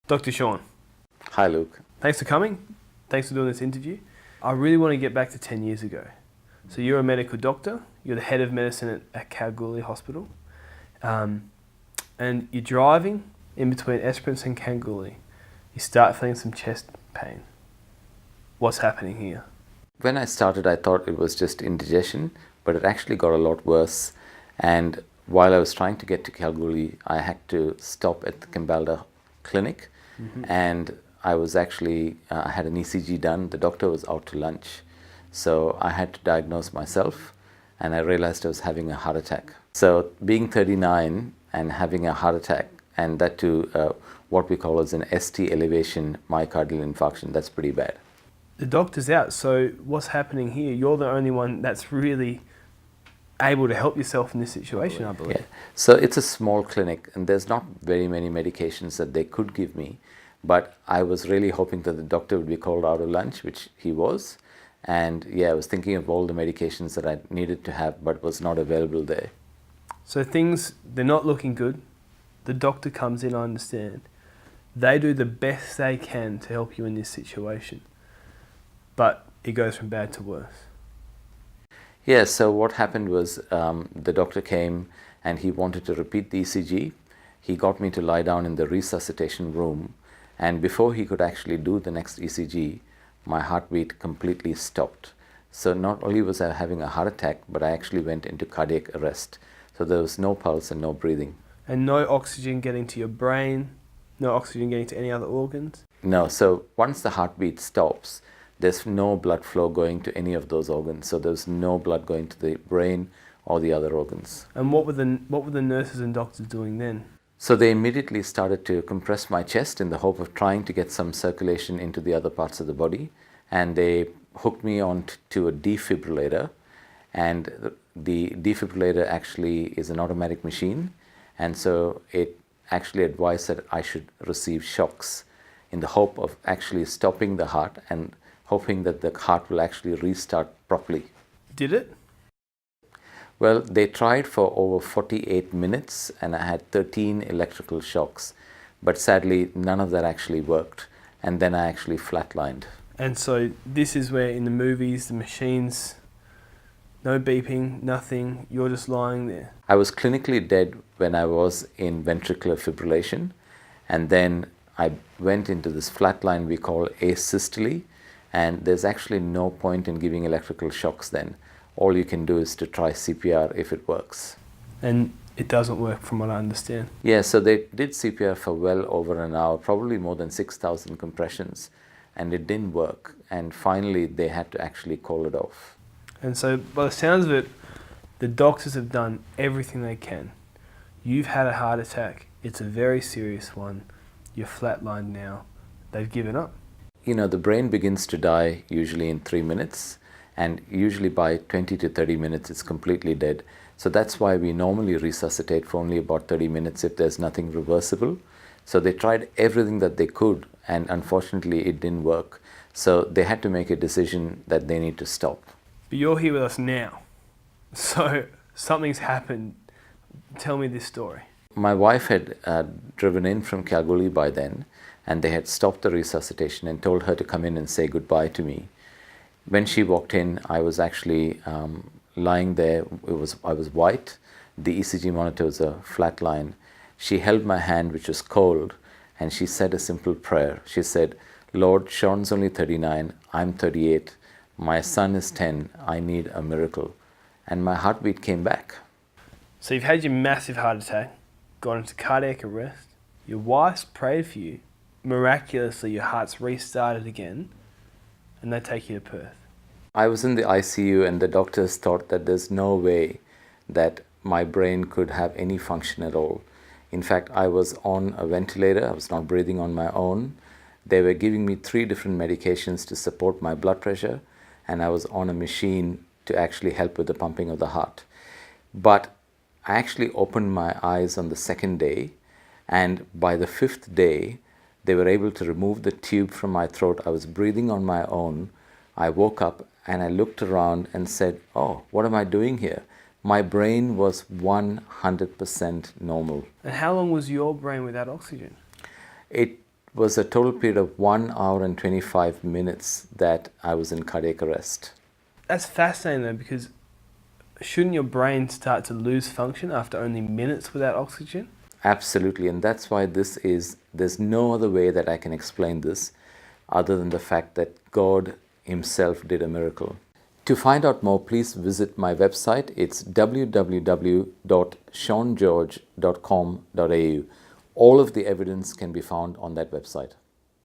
Dr. Sean, Hi, Luke. thanks for coming. Thanks for doing this interview. I really want to get back to 10 years ago. So you're a medical doctor, you're the head of medicine at Kalgoorlie Hospital, and you're driving in between Esperance and Kalgoorlie. You start feeling some chest pain. What's happening here? When I started, I thought it was just indigestion, but it actually got a lot worse. And while I was trying to get to Kalgoorlie, I had to stop at the Kambalda clinic. And I was actually, I had an ECG done. The doctor was out to lunch. So I had to diagnose myself, and I realized I was having a heart attack. So being 39 and having a heart attack, and that too, what we call as an ST elevation myocardial infarction, that's pretty bad. The doctor's out, so what's happening here? You're the only one that's really able to help yourself in this situation, I believe. Yeah. So it's a small clinic, and there's not very many medications that they could give me. But I was really hoping that the doctor would be called out of lunch, which he was. And yeah, I was thinking of all the medications that I needed to have, but was not available there. So things, they're not looking good. The doctor comes in, I understand. They do the best they can to help you in this situation. But it goes from bad to worse. Yeah, so what happened was the doctor came and he wanted to repeat the ECG. He got me to lie down in the resuscitation room. And before he could actually do the next ECG, my heartbeat completely stopped. So not only was I having a heart attack, but I actually went into cardiac arrest. So there was no pulse and no breathing. And no oxygen getting to your brain, no oxygen getting to any other organs? No, so once the heartbeat stops, there's no blood flow going to any of those organs. So there's no blood going to the brain or the other organs. And what were the nurses and doctors doing then? So they immediately started to compress my chest in the hope of trying to get some circulation into the other parts of the body. And they hooked me on to a defibrillator. And the defibrillator actually is an automatic machine. And so it actually advised that I should receive shocks in the hope of actually stopping the heart and hoping that the heart will actually restart properly. Did it? Well, they tried for over 48 minutes and I had 13 electrical shocks. But sadly, none of that actually worked. And then I actually flatlined. And so this is where in the movies, the machines, no beeping, nothing, you're just lying there. I was clinically dead when I was in ventricular fibrillation. And then I went into this flatline we call asystole. And there's actually no point in giving electrical shocks then. All you can do is to try CPR if it works. And it doesn't work from what I understand. Yeah, so they did CPR for well over an hour, probably more than 6,000 compressions, and it didn't work. And finally, they had to actually call it off. And so by the sounds of it, the doctors have done everything they can. You've had a heart attack. It's a very serious one. You're flatlined now. They've given up. You know, the brain begins to die usually in 3 minutes. And usually by 20 to 30 minutes, it's completely dead. So that's why we normally resuscitate for only about 30 minutes if there's nothing reversible. So they tried everything that they could, and unfortunately it didn't work. So they had to make a decision that they need to stop. But you're here with us now. So something's happened. Tell me this story. My wife had driven in from Kalgoorlie by then, and they had stopped the resuscitation and told her to come in and say goodbye to me. When she walked in, I was actually lying there. I was white. The ECG monitor was a flat line. She held my hand, which was cold, and she said a simple prayer. She said, "Lord, Sean's only 39. I'm 38. My son is 10. I need a miracle." And my heartbeat came back. So you've had your massive heart attack, gone into cardiac arrest. Your wife's prayed for you. Miraculously, your heart's restarted again, and they take you to Perth. I was in the ICU and the doctors thought that there's no way that my brain could have any function at all. In fact, I was on a ventilator. I was not breathing on my own. They were giving me 3 different medications to support my blood pressure, and I was on a machine to actually help with the pumping of the heart. But I actually opened my eyes on the 2nd day, and by the 5th day, they were able to remove the tube from my throat. I was breathing on my own. I woke up and I looked around and said, "Oh, what am I doing here?" My brain was 100% normal. And how long was your brain without oxygen? It was a total period of 1 hour and 25 minutes that I was in cardiac arrest. That's fascinating though, because shouldn't your brain start to lose function after only minutes without oxygen? Absolutely, and that's why there's no other way that I can explain this other than the fact that God Himself did a miracle. To find out more, please visit my website. It's www.seangeorge.com.au. All of the evidence can be found on that website.